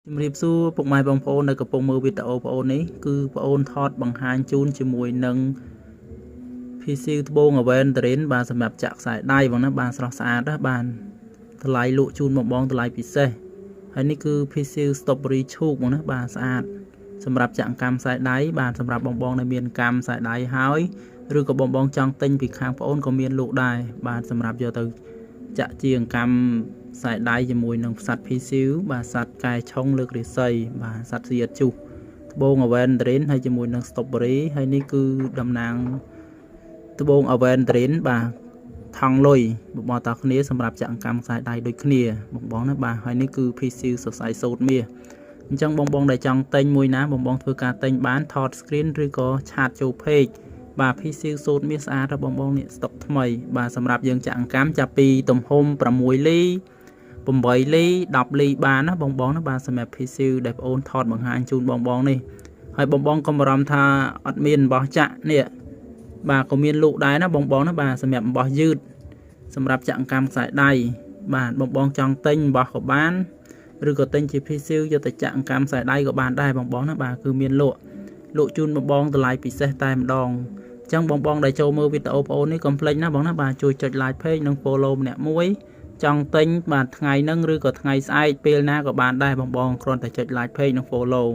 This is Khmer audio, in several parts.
ជំរាបសួរពុកម៉ែបងប្អូននៅកំពុងមើលវីដេអូបងប្អូននេះគឺបងប្អូនថតបង្ហាញជូនជាមួយនឹង PC ត្បូង Aventurin បាទសម្រាប់ចាក់ខ្សែដៃបងណាបាទស្រស់ស្អាតណាបាទតម្លៃលក់ជូនបងតម្លៃពិសេសហើយនេះគឺ PC Strawberry ឈូកបងណាបាទស្អាតសម្រាប់ចាក់កម្មខ្សែដៃបាទសម្រាប់បងដែលមានកម្មខ្សែដៃហើយឬក៏បងចង់ទិញពីខាងបងប្អូនក៏មានលក់ដែរបាទសម្រាប់យកទៅចាក់ជាកម្មខ្សែដៃជាមួយនឹងផ្សាត់ PC បាទសัตว์កែឆុងលើករាសីបាទសัตว์សៀតជុះត្បូង Aventurin ហើយជាមួយនឹង Strawberry ហើយនេះគឺតំណាងត្បូង Aventurin បាទថង់លុយបងតាគ្នាសម្រាប់ចាក់កម្មខ្សែដៃដូចគ្នាបងណាបាទហើយនេះគឺ PC សរសៃសូត្រមាសអញ្ចឹងបងដែលចង់ទិញមួយណាបងធ្វើការទិញបានថត screen ឬក៏ឆាតចូល page បាទ PC សូត្រមាសស្អាតរបស់បងនេះស្តុកថ្មីបាទសម្រាប់យើងចាក់កម្មចាប់ពីទំហំ6លី8លី10លីបានណាបងណាបាទសម្រាប់ PC ដែលបងអូនថតបង្ហាញជូនបងនេះហើយបងកុំបារម្ភថាអត់មានរបស់ចាក់នេះបាទក៏មានលក់ដែរណាបងណាបាទសម្រាប់អំបោះយឺតសម្រាប់ចាក់កម្មខ្សែដៃបាទបងចង់ទិញអំបោះក៏បានឬក៏ទិញជា PC យកទៅចាក់កម្មខ្សែដៃក៏បានដែរបងណាបាទគឺមានលក់ជូនបងតម្លៃពិសេសតែម្ដងអញ្ចឹងបងដែលចូលមើលវីដេអូបងអូននេះកុំភ្លេចណាបងណាបាទជួយចុច like page និង follow ម្នាក់មួយចង់ទិញបាទថ្ងៃហ្នឹងឬក៏ថ្ងៃស្អែកពេលណាក៏បានដែរបងគ្រាន់តែចុច like page និង follow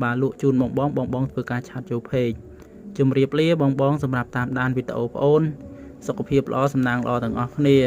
បាទលក់ជូនបងធ្វើការឆាតចូល page ជំរាបលាបងសម្រាប់តាមដានវីដេអូបងអូនសុខភាពល្អសំណាងល្អទាំងអស់គ្នា